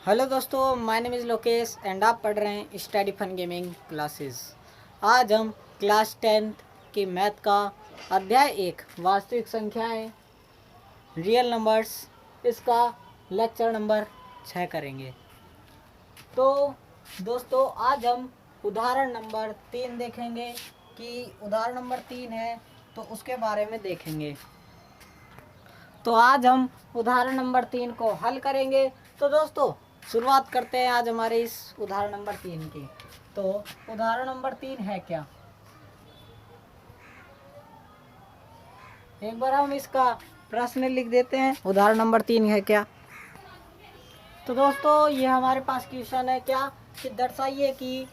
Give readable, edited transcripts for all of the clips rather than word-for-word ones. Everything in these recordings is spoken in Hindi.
हेलो दोस्तों, my name is Lokesh and आप पढ़ रहे हैं स्टडी फन गेमिंग क्लासेस। आज हम क्लास 10th की मैथ का अध्याय 1 वास्तविक संख्याएं रियल नंबर्स इसका लेक्चर नंबर 6 करेंगे। तो दोस्तों आज हम उदाहरण नंबर 3 देखेंगे कि उदाहरण नंबर 3 है तो उसके बारे में देखेंगे। तो आज हम उदाहरण नंबर 3 को हल करेंगे। तो दोस्तों शुरुआत करते हैं आज हमारे इस उदाहरण नंबर 3 की। तो उदाहरण नंबर 3 है क्या, एक बार हम इसका प्रश्न लिख देते हैं। उदाहरण नंबर 3 है क्या। तो दोस्तों ये हमारे पास क्वेश्चन है क्या कि दर्शाइए कि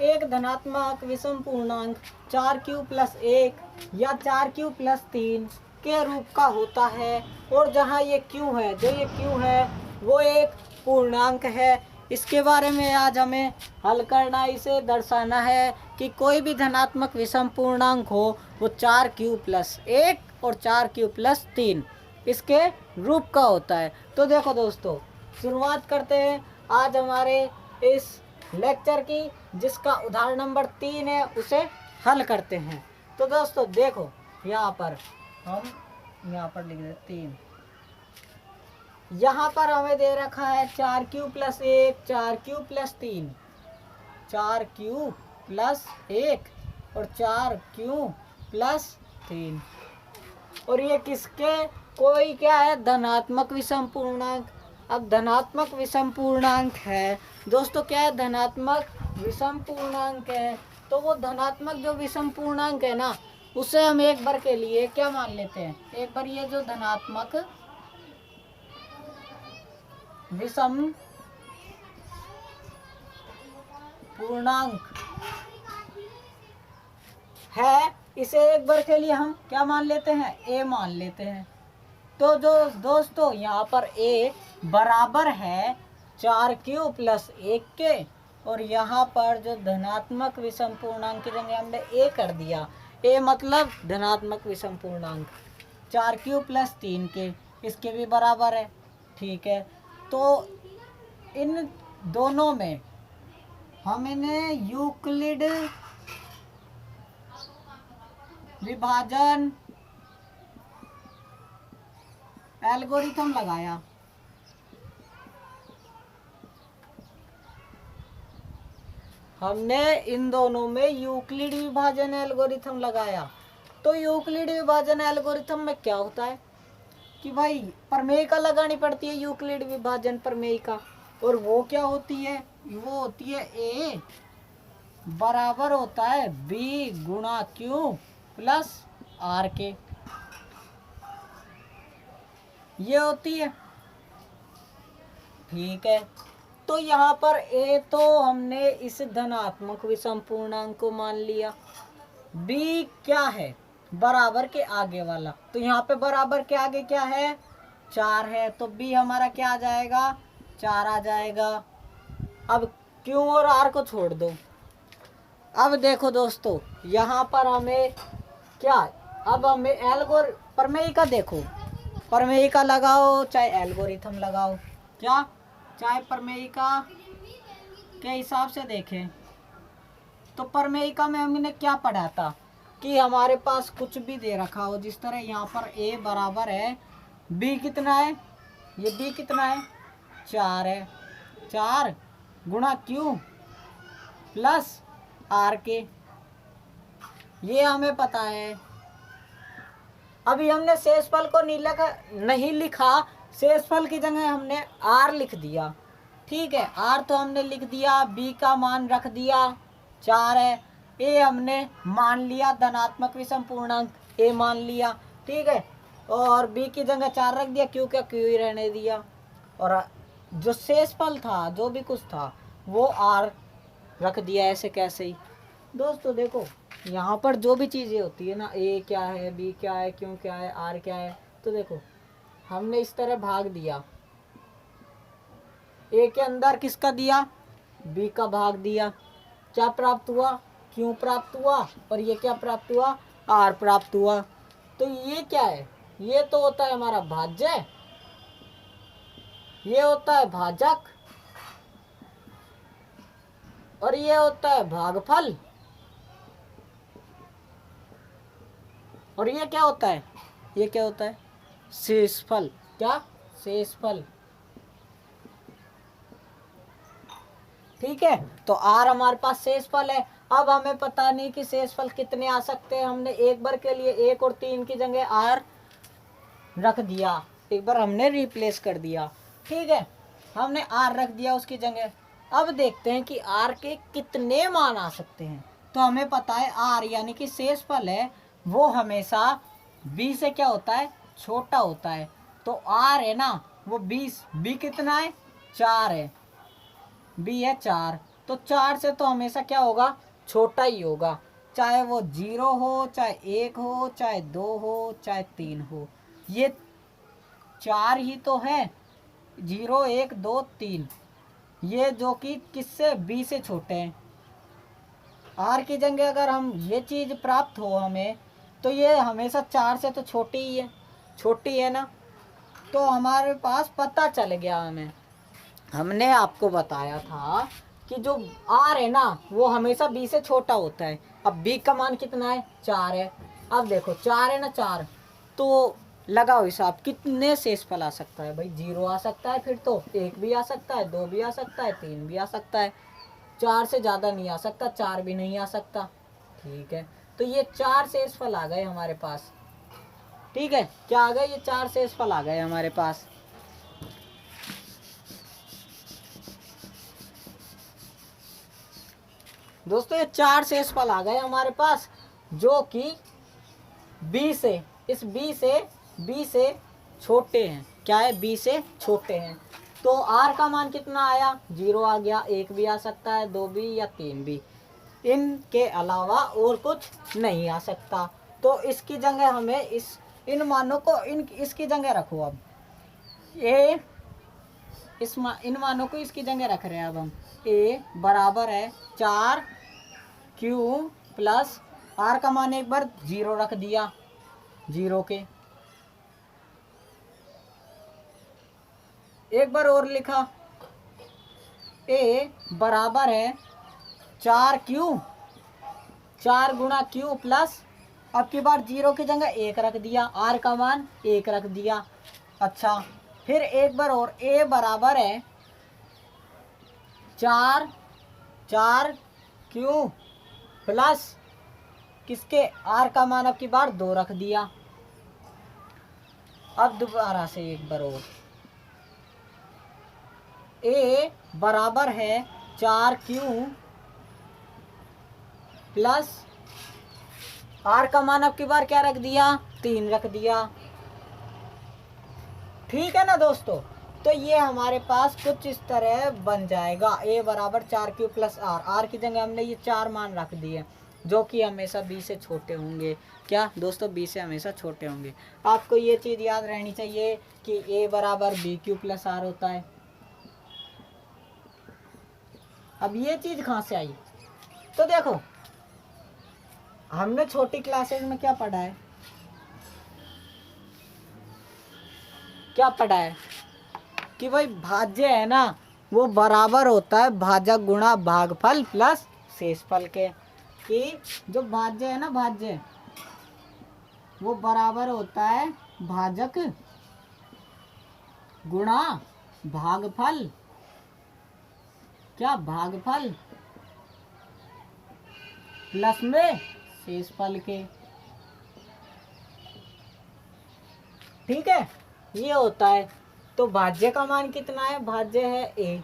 एक धनात्मक विषम पूर्णांक 4q+1 या 4q+3 के रूप का होता है और जहाँ ये q है, जो ये q है वो एक पूर्णांक है। इसके बारे में आज हमें हल करना, इसे दर्शाना है कि कोई भी धनात्मक विषम पूर्णांक हो वो 4q+1 और 4q+3 इसके रूप का होता है। तो देखो दोस्तों शुरुआत करते हैं आज हमारे इस लेक्चर की, जिसका उदाहरण नंबर 3 है उसे हल करते हैं। तो दोस्तों देखो यहाँ पर हम यहाँ पर लिख देते 3। यहाँ पर हमें दे रखा है 4q+1 4q+3 4q+1 और 4q+3 और ये किसके कोई क्या है, धनात्मक विषम पूर्णांक। अब धनात्मक विषम पूर्णांक है दोस्तों, क्या है, धनात्मक विषम पूर्णांक है। तो वो धनात्मक जो विषम पूर्णांक है ना, उसे हम एक बार के लिए क्या मान लेते हैं, एक बार ये जो धनात्मक विषम पूर्णांक है इसे एक बार के लिए हम क्या मान लेते हैं, ए मान लेते हैं। तो जो दोस्तों यहाँ पर ए बराबर है 4q+1 के, और यहाँ पर जो धनात्मक विषम पूर्णांक की जगह हमने ए कर दिया। ए मतलब धनात्मक विषम पूर्णांक 4q+3 के, इसके भी बराबर है। ठीक है, तो इन दोनों में हम इन्हें यूक्लिड विभाजन एल्गोरिथम लगाया। हमने इन दोनों में यूक्लिड विभाजन एल्गोरिथम लगाया। तो यूक्लिड विभाजन एल्गोरिथम में क्या होता है कि भाई प्रमेयिका लगानी पड़ती है, यूक्लिड विभाजन प्रमेयिका। और वो क्या होती है, वो होती है ए बराबर होता है बी गुणा q+r के, ये होती है। ठीक है, तो यहाँ पर ए तो हमने इस धनात्मक विषम पूर्णांक को मान लिया। बी क्या है, बराबर के आगे वाला, तो यहाँ पे बराबर के आगे क्या है, 4 है, तो बी हमारा क्या आ जाएगा, 4 आ जाएगा। अब क्यू और आर को छोड़ दो। अब देखो दोस्तों यहाँ पर हमें क्या, अब हमें प्रमेयिका देखो, प्रमेयिका लगाओ चाहे एल्गोरिथम लगाओ, क्या चाहे प्रमेयिका के हिसाब से देखें। तो प्रमेयिका में हमने क्या पढ़ा था कि हमारे पास कुछ भी दे रखा हो, जिस तरह यहाँ पर ए बराबर है बी कितना है, ये बी कितना है 4 है, 4 गुणा q+r के, ये हमें पता है। अभी हमने शेषफल को नहीं लिखा, शेषफल की जगह हमने r लिख दिया। ठीक है, r तो हमने लिख दिया, b का मान रख दिया 4 है, a हमने मान लिया धनात्मक विषम पूर्णांक a मान लिया। ठीक है, और b की जगह 4 रख दिया, q का q ही रहने दिया, और जो शेषफल था जो भी कुछ था वो r रख दिया, ऐसे कैसे ही। दोस्तों देखो यहाँ पर जो भी चीज़ें होती है ना, ए क्या है, बी क्या है, क्यू क्या है, आर क्या है, तो देखो हमने इस तरह भाग दिया, ए के अंदर किसका दिया, बी का भाग दिया, क्या प्राप्त हुआ, क्यू प्राप्त हुआ, और ये क्या प्राप्त हुआ, आर प्राप्त हुआ। तो ये क्या है, ये तो होता है हमारा भाज्य, ये होता है भाजक, और ये होता है भागफल, और ये क्या होता है, ये क्या होता है, शेषफल। क्या, शेषफल। ठीक है, तो आर हमारे पास शेषफल है। अब हमें पता नहीं कि शेषफल कितने आ सकते हैं, हमने एक बार के लिए 1 और 3 की जगह आर रख दिया, एक बार हमने रिप्लेस कर दिया। ठीक है, हमने आर रख दिया उसकी जगह। अब देखते हैं कि आर के कितने मान आ सकते हैं। तो हमें पता है आर यानी कि शेषफल है वो हमेशा बी से क्या होता है, छोटा होता है। तो आर है ना वो 20, बी कितना है, 4 है, बी है 4, तो 4 से तो हमेशा क्या होगा, छोटा ही होगा, चाहे वो 0 हो, चाहे 1 हो, चाहे 2 हो, चाहे 3 हो। ये 4 ही तो है, 0 1 2 3, ये जो कि किससे, बी से छोटे हैं। आर की जगह अगर हम ये चीज़ प्राप्त हो हमें, तो ये हमेशा 4 से तो छोटी ही है, छोटी है ना। तो हमारे पास पता चल गया हमें, हमने आपको बताया था कि जो आर है ना वो हमेशा बी से छोटा होता है। अब बी का मान कितना है, 4 है। अब देखो 4 है ना, 4, तो लगाओ हिसाब कितने शेषफल आ सकता है भाई, 0 आ सकता है, फिर तो 1 भी आ सकता है, 2 भी आ सकता है, 3 भी आ सकता है, 4 से ज़्यादा नहीं आ सकता, 4 भी नहीं आ सकता। ठीक है, तो ये 4 शेषफल आ गए हमारे पास। ठीक है, क्या आ गए, ये 4 शेषफल आ गए हमारे पास। दोस्तों ये 4 शेषफल आ गए हमारे पास, जो कि बी से, इस बी से छोटे हैं। क्या है, बी से छोटे हैं। तो आर का मान कितना आया, 0 आ गया, 1 भी आ सकता है, 2 भी या 3 भी, इनके अलावा और कुछ नहीं आ सकता। तो इसकी जगह हमें इन मानों को इसकी जगह रखो। अब ए इन मानों को इसकी जगह रख रहे हैं। अब हम ए बराबर है 4 क्यू प्लस आर का मान एक बार 0 रख दिया, 0 के एक बार और लिखा, ए बराबर है 4 क्यू, 4 गुणा क्यू प्लस, अब की बार 0 की जगह 1 रख दिया, आर का मान 1 रख दिया। अच्छा, फिर एक बार और, ए बराबर है 4 क्यू प्लस किसके, आर का मान अब की बार 2 रख दिया। अब दोबारा से एक बार और, ए बराबर है 4 क्यू प्लस आर का मान अब की बार क्या रख दिया, 3 रख दिया। ठीक है ना दोस्तों, तो ये हमारे पास कुछ इस तरह बन जाएगा, ए बराबर 4 क्यू प्लस आर, आर की जगह हमने ये 4 मान रख दिए जो कि हमेशा बी से छोटे होंगे। क्या दोस्तों, बी से हमेशा छोटे होंगे। आपको ये चीज़ याद रहनी चाहिए कि ए बराबर बी क्यू प्लस आर होता है। अब ये चीज़ कहाँ से आई, तो देखो हमने छोटी क्लासेज में क्या पढ़ा है, क्या पढ़ा है कि भाई भाज्य है ना वो बराबर होता है भाजक गुणा भागफल प्लस शेषफल के, कि जो भाज्य है ना, भाज्य वो बराबर होता है भाजक गुणा भागफल, क्या, भागफल प्लस में शेषफल के। ठीक है, ये होता है। तो भाज्य का मान कितना है, भाज्य है ए,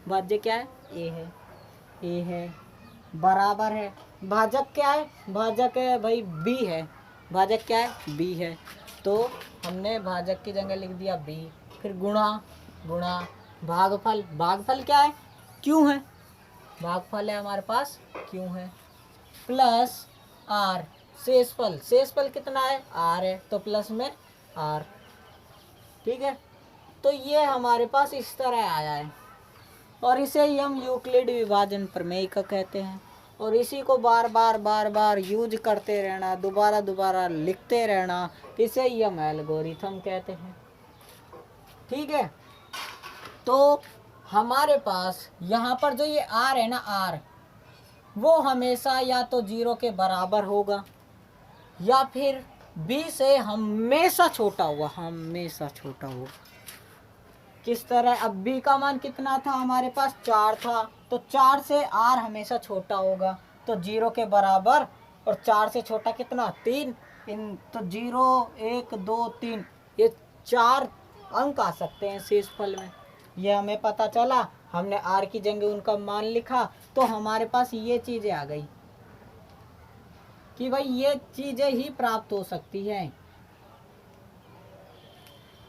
भाज्य क्या है, ए है, ए है बराबर है, भाजक क्या है, भाजक है भाई बी है, भाजक क्या है, बी है। तो हमने भाजक की जगह लिख दिया बी, फिर गुणा गुणा भागफल, भागफल क्या है, क्यों है, भागफल है हमारे पास, क्यों है, प्लस आर, शेषफल, शेषफल कितना है, आर है, तो प्लस में आर। ठीक है, तो ये हमारे पास इस तरह आया है, और इसे ही हम यूक्लिड विभाजन प्रमेय का कहते हैं। और इसी को बार बार यूज करते रहना, दोबारा दोबारा लिखते रहना, इसे ही हम एल्गोरिथम कहते हैं। ठीक है, तो हमारे पास यहाँ पर जो ये आर है ना, आर वो हमेशा या तो 0 के बराबर होगा या फिर b से हमेशा छोटा होगा, हमेशा छोटा होगा। किस तरह? अब b का मान कितना था हमारे पास? 4 था, तो 4 से r हमेशा छोटा होगा, तो 0 के बराबर, और 4 से छोटा कितना? 3। इन तो 0 1 2 3 ये 4 अंक आ सकते हैं शेषफल में। ये हमें पता चला, हमने r की जगह उनका मान लिखा, तो हमारे पास ये चीज़ें आ गई कि भाई ये चीज़ें ही प्राप्त हो सकती हैं।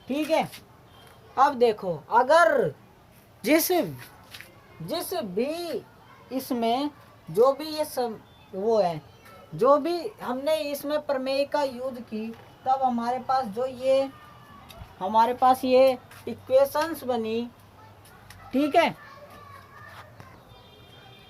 ठीक है, अब देखो, अगर जिस भी इसमें जो भी ये सब वो है, जो भी हमने इसमें प्रमेय का यूज की, तब हमारे पास जो ये हमारे पास ये इक्वेशंस बनी, ठीक है,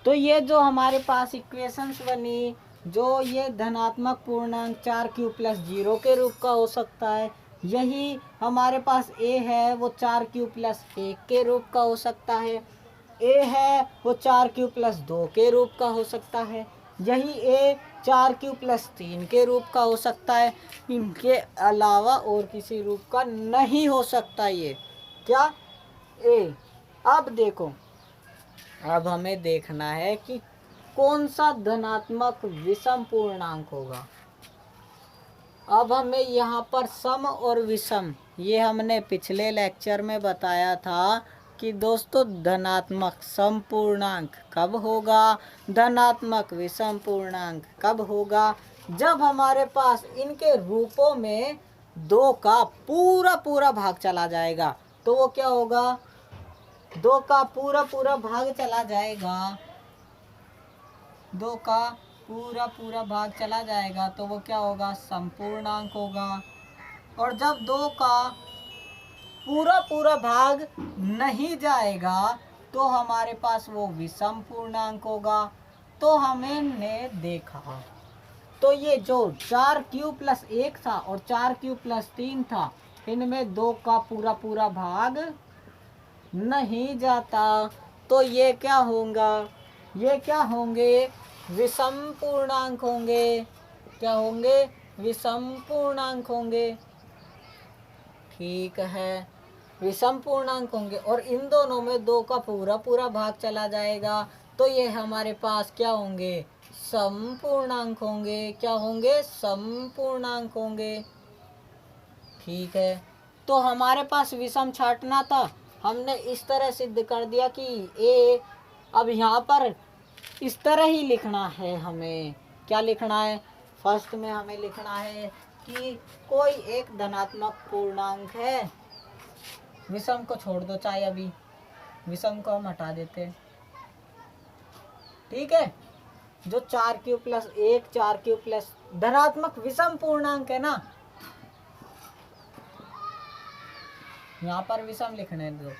तो ये जो हमारे पास इक्वेशंस बनी, जो ये धनात्मक पूर्णांक 4q प्लस 0 के रूप का हो सकता है, यही हमारे पास a है वो 4q प्लस 1 के रूप का हो सकता है, a है वो 4q प्लस 2 के रूप का हो सकता है, यही a 4q प्लस 3 के रूप का हो सकता है। इनके अलावा और किसी रूप का नहीं हो सकता ये क्या? a। अब देखो, अब हमें देखना है कि कौन सा धनात्मक विषम पूर्णांक होगा। अब हमें यहाँ पर सम और विषम, ये हमने पिछले लेक्चर में बताया था कि दोस्तों धनात्मक सम पूर्णांक कब होगा, धनात्मक विषम पूर्णांक कब होगा? जब हमारे पास इनके रूपों में 2 का पूरा भाग चला जाएगा, तो वो क्या होगा? 2 का पूरा भाग चला जाएगा, 2 का पूरा भाग चला जाएगा, तो वो क्या होगा? संपूर्णांक होगा। और जब 2 का पूरा भाग नहीं जाएगा, तो हमारे पास वो विषम पूर्णांक होगा। तो हमने देखा, तो ये जो 4q प्लस 1 था और 4q प्लस 3 था, इनमें 2 का पूरा भाग नहीं जाता, तो ये क्या होगा? ये क्या होंगे? विषम पूर्णांक होंगे। क्या होंगे? विषम पूर्णांक होंगे। ठीक है, विषम पूर्णांक होंगे, और इन दोनों में 2 का पूरा भाग चला जाएगा, तो ये हमारे पास क्या होंगे? समपूर्णांक होंगे। क्या होंगे? समपूर्णांक होंगे। ठीक है, तो हमारे पास विषम छांटना था, हमने इस तरह सिद्ध कर दिया कि ए, अब यहाँ पर इस तरह ही लिखना है हमें। क्या लिखना है? फर्स्ट में हमें लिखना है कि कोई एक धनात्मक पूर्णांक है, विषम को छोड़ दो, चाहे अभी विषम को हम हटा देते हैं। ठीक है, जो 4q प्लस 1 4q प्लस धनात्मक विषम पूर्णांक है ना, यहाँ पर विषम लिखने दो,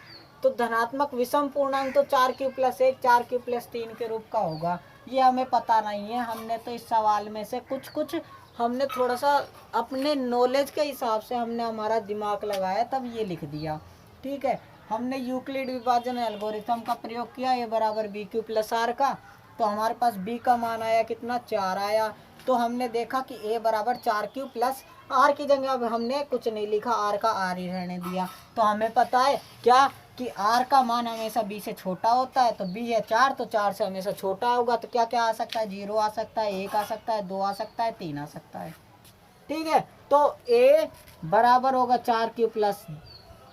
तो धनात्मक विषम पूर्णांक तो 4q प्लस 1 4q प्लस 3 के रूप का होगा। ये हमें पता नहीं है, हमने तो इस सवाल में से कुछ हमने थोड़ा सा अपने नॉलेज के हिसाब से हमने हमारा दिमाग लगाया, तब ये लिख दिया। ठीक है, हमने यूक्लिड विभाजन एल्गोरिथम का प्रयोग किया, ए बराबर बी क्यू प्लस आर का, तो हमारे पास b का मान आया कितना? 4 आया। तो हमने देखा कि a बराबर 4q प्लस आर की जगह अब हमने कुछ नहीं लिखा, आर का आर ही रहने दिया। तो हमें पता है क्या कि आर का मान हमेशा b से छोटा होता है, तो b है 4, तो 4 से हमेशा छोटा होगा, तो क्या क्या आ सकता है? 0 आ सकता है, 1 आ सकता है, 2 आ सकता है, 3 आ सकता है। ठीक है, तो a बराबर होगा 4q प्लस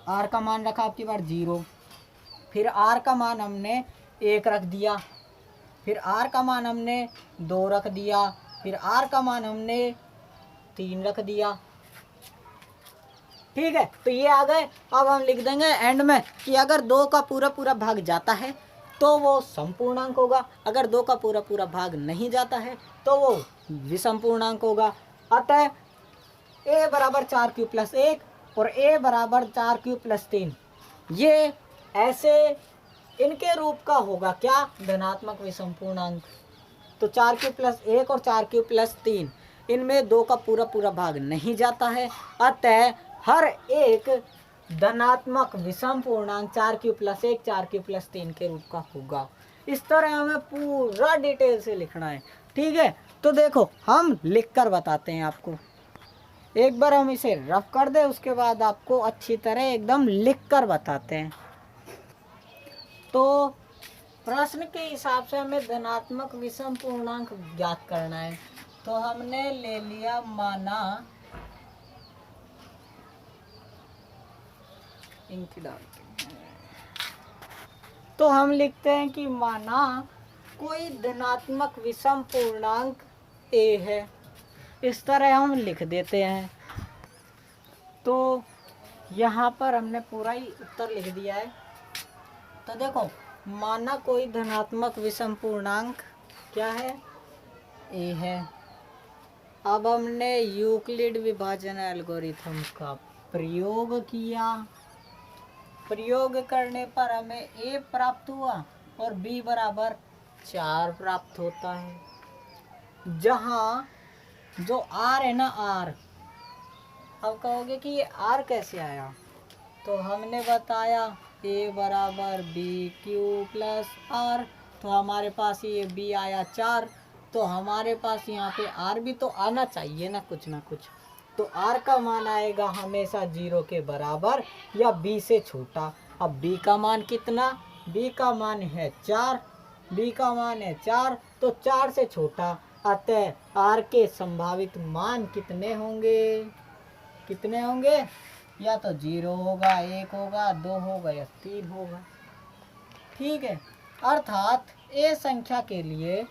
आर का मान रखा आपकी बार 0, फिर आर का मान हमने 1 रख दिया, फिर आर का मान हमने 2 रख दिया, फिर आर का मान हमने 3 रख दिया। ठीक है, तो ये आ गए। अब हम लिख देंगे एंड में कि अगर 2 का पूरा भाग जाता है तो वो समपूर्णांक होगा, अगर 2 का पूरा भाग नहीं जाता है तो वो विषम पूर्णांक होगा। अतः a बराबर 4q प्लस 1 और a बराबर 4q प्लस 3, ये ऐसे इनके रूप का होगा। क्या? धनात्मक विषम पूर्णांक। तो 4q प्लस 1 और 4q प्लस 3, इनमें 2 का पूरा भाग नहीं जाता है, अतः हर एक धनात्मक विषम पूर्णांक 4q प्लस 1 4q प्लस 3 के रूप का होगा। इस तरह हमें पूरा डिटेल से लिखना है, ठीक है। तो देखो हम लिख कर बताते हैं आपको, एक बार हम इसे रफ कर दें, उसके बाद आपको अच्छी तरह एकदम लिख कर बताते हैं। तो प्रश्न के हिसाब से हमें धनात्मक विषम पूर्णांक ज्ञात करना है। तो हमने ले लिया माना, इंक डालते हैं, तो हम लिखते हैं कि माना कोई धनात्मक विषम पूर्णांक a है, इस तरह हम लिख देते हैं। तो यहाँ पर हमने पूरा ही उत्तर लिख दिया है। तो देखो माना कोई धनात्मक विषम पूर्णांक क्या है, a है। अब हमने यूक्लिड विभाजन एल्गोरिथम का प्रयोग किया, प्रयोग करने पर हमें a प्राप्त हुआ और b बराबर 4 प्राप्त होता है। जहाँ जो r है ना r, अब कहोगे कि ये r कैसे आया, तो हमने बताया a बराबर बी क्यू प्लस r, तो हमारे पास ये b आया 4, तो हमारे पास यहाँ पे r भी तो आना चाहिए ना कुछ। तो r का मान आएगा हमेशा 0 के बराबर या b से छोटा। अब b का मान कितना, b का मान है 4, b का मान है 4, तो 4 से छोटा, अतः r के संभावित मान कितने होंगे, या तो 0 होगा, 1 होगा, 2 होगा या 3 होगा, ठीक है। अर्थात a संख्या के लिए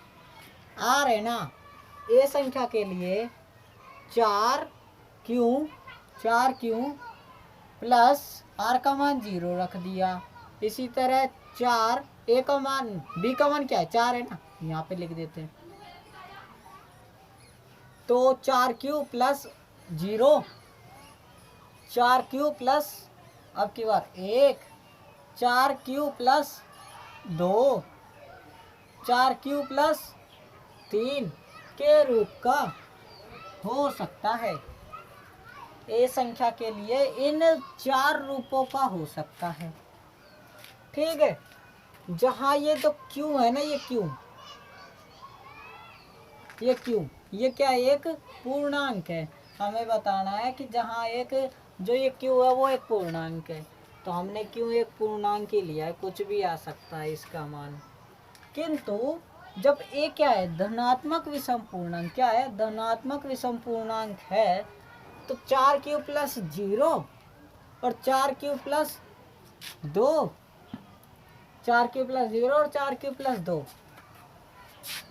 r है ना, a संख्या के लिए 4 क्यों प्लस r का मान 0 रख दिया। इसी तरह 4 a का मान, b का मान क्या है 4 है ना, यहाँ पे लिख देते हैं। तो 4 क्यू प्लस 0, 4 क्यू प्लस, अब की बार 1, 4 क्यू प्लस 2, 4 क्यू प्लस 3 के रूप का हो सकता है। ए संख्या के लिए इन 4 रूपों का हो सकता है, ठीक है। जहाँ ये तो क्यू है ना, ये क्यू, ये क्या है, एक पूर्णांक है। हमें बताना है कि जहाँ एक जो ये क्यू है वो एक पूर्णांक है, तो हमने क्यों एक पूर्णांक ही लिया है, कुछ भी आ सकता है इसका मान। किंतु जब ए क्या है, धनात्मक विषम पूर्णांक, क्या है, धनात्मक विषम पूर्णांक है, तो 4 क्यू प्लस 0 और 4 क्यू प्लस 2, 4 क्यू प्लस 0 और 4 क्यू प्लस 2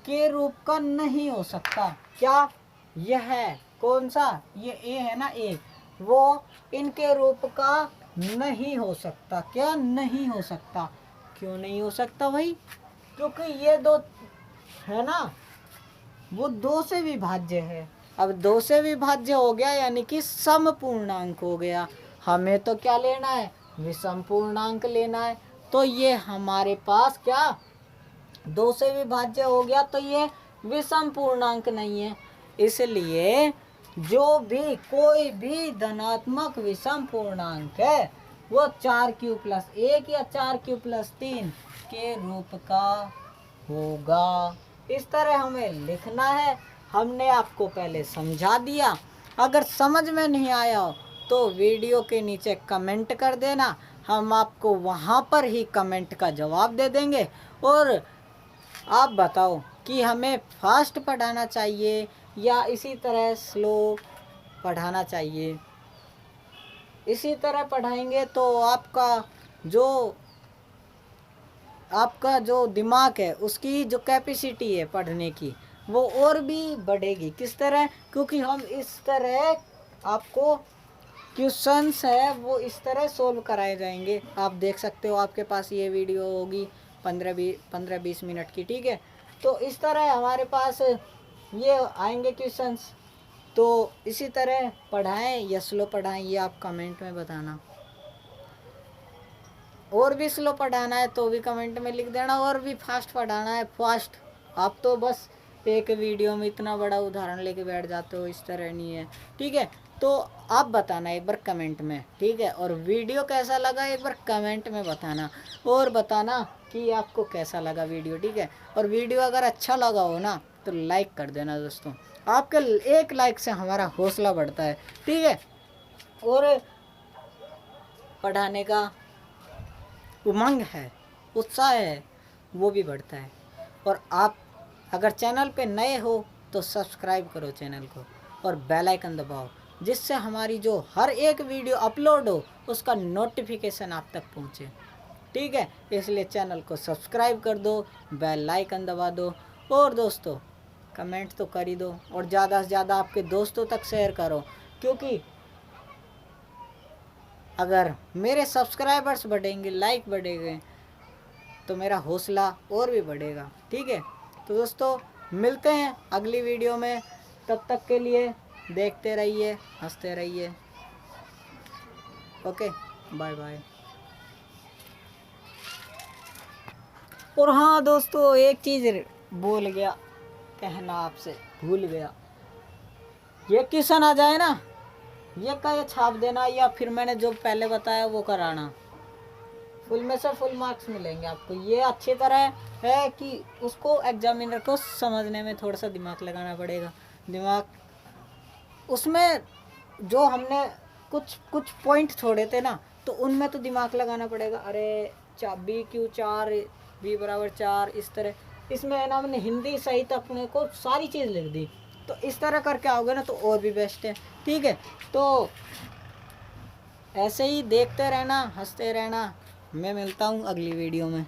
के रूप का नहीं हो सकता। क्या यह है, कौन सा, ये ए है ना, ए, वो इनके रूप का नहीं हो सकता। क्या नहीं हो सकता, क्यों नहीं हो सकता भाई, क्योंकि ये दो है ना, वो 2 से विभाज्य है। अब 2 से विभाज्य हो गया यानी कि समपूर्णांक हो गया। हमें तो क्या लेना है, विषम पूर्णांक लेना है। तो ये हमारे पास क्या 2 से विभाज्य हो गया, तो ये विषम पूर्णांक नहीं है। इसलिए जो भी कोई भी धनात्मक विषम पूर्णांक है वो 4 क्यू प्लस 1 या 4 क्यू प्लस 3 के रूप का होगा। इस तरह हमें लिखना है। हमने आपको पहले समझा दिया, अगर समझ में नहीं आया हो तो वीडियो के नीचे कमेंट कर देना, हम आपको वहाँ पर ही कमेंट का जवाब दे देंगे। और आप बताओ कि हमें फास्ट पढ़ाना चाहिए या इसी तरह स्लो पढ़ाना चाहिए। इसी तरह पढ़ाएंगे तो आपका जो दिमाग है उसकी जो कैपेसिटी है पढ़ने की वो और भी बढ़ेगी। किस तरह, क्योंकि हम इस तरह आपको क्वेश्चंस है वो इस तरह सोल्व कराए जाएंगे। आप देख सकते हो, आपके पास ये वीडियो होगी 15-20 मिनट की, ठीक है। तो इस तरह हमारे पास ये आएंगे क्वेश्चंस। तो इसी तरह पढ़ाएं या स्लो पढ़ाएं, ये आप कमेंट में बताना। और भी स्लो पढ़ाना है तो भी कमेंट में लिख देना, और भी फास्ट पढ़ाना है फास्ट। आप तो बस एक वीडियो में इतना बड़ा उदाहरण लेके बैठ जाते हो, इस तरह नहीं है, ठीक है। तो आप बताना एक बार कमेंट में, ठीक है। और वीडियो कैसा लगा एक बार कमेंट में बताना, और बताना कि आपको कैसा लगा वीडियो, ठीक है। और वीडियो अगर अच्छा लगा हो ना तो लाइक कर देना दोस्तों, आपके एक लाइक से हमारा हौसला बढ़ता है, ठीक है। और पढ़ाने का उमंग है, उत्साह है, वो भी बढ़ता है। और आप अगर चैनल पे नए हो तो सब्सक्राइब करो चैनल को और बेल आइकन दबाओ, जिससे हमारी जो हर एक वीडियो अपलोड हो उसका नोटिफिकेशन आप तक पहुँचे, ठीक है। इसलिए चैनल को सब्सक्राइब कर दो, बेल आइकन दबा दो, और दोस्तों कमेंट तो कर ही दो, और ज़्यादा से ज़्यादा आपके दोस्तों तक शेयर करो, क्योंकि अगर मेरे सब्सक्राइबर्स बढ़ेंगे, लाइक बढ़ेंगे, तो मेरा हौसला और भी बढ़ेगा, ठीक है। तो दोस्तों मिलते हैं अगली वीडियो में, तब तक के लिए देखते रहिए, हंसते रहिए। Okay, bye bye. और हाँ दोस्तों, एक चीज़ भूल गया कहना, आपसे भूल गया, ये क्वेश्चन आ जाए ना, ये का ये छाप देना, या फिर मैंने जो पहले बताया वो कराना, फुल में से फुल मार्क्स मिलेंगे आपको। ये अच्छी तरह है कि उसको एग्जामिनर को समझने में थोड़ा सा दिमाग लगाना पड़ेगा, दिमाग उसमें जो हमने कुछ पॉइंट छोड़े थे ना, तो उनमें तो दिमाग लगाना पड़ेगा। अरे बी क्यू 4 बी बराबर 4, इस तरह इसमें है ना, हमने हिंदी सहित अपने को सारी चीज़ लिख दी, तो इस तरह करके आओगे ना तो और भी बेस्ट है, ठीक है। तो ऐसे ही देखते रहना, हंसते रहना। मैं मिलता हूँ अगली वीडियो में।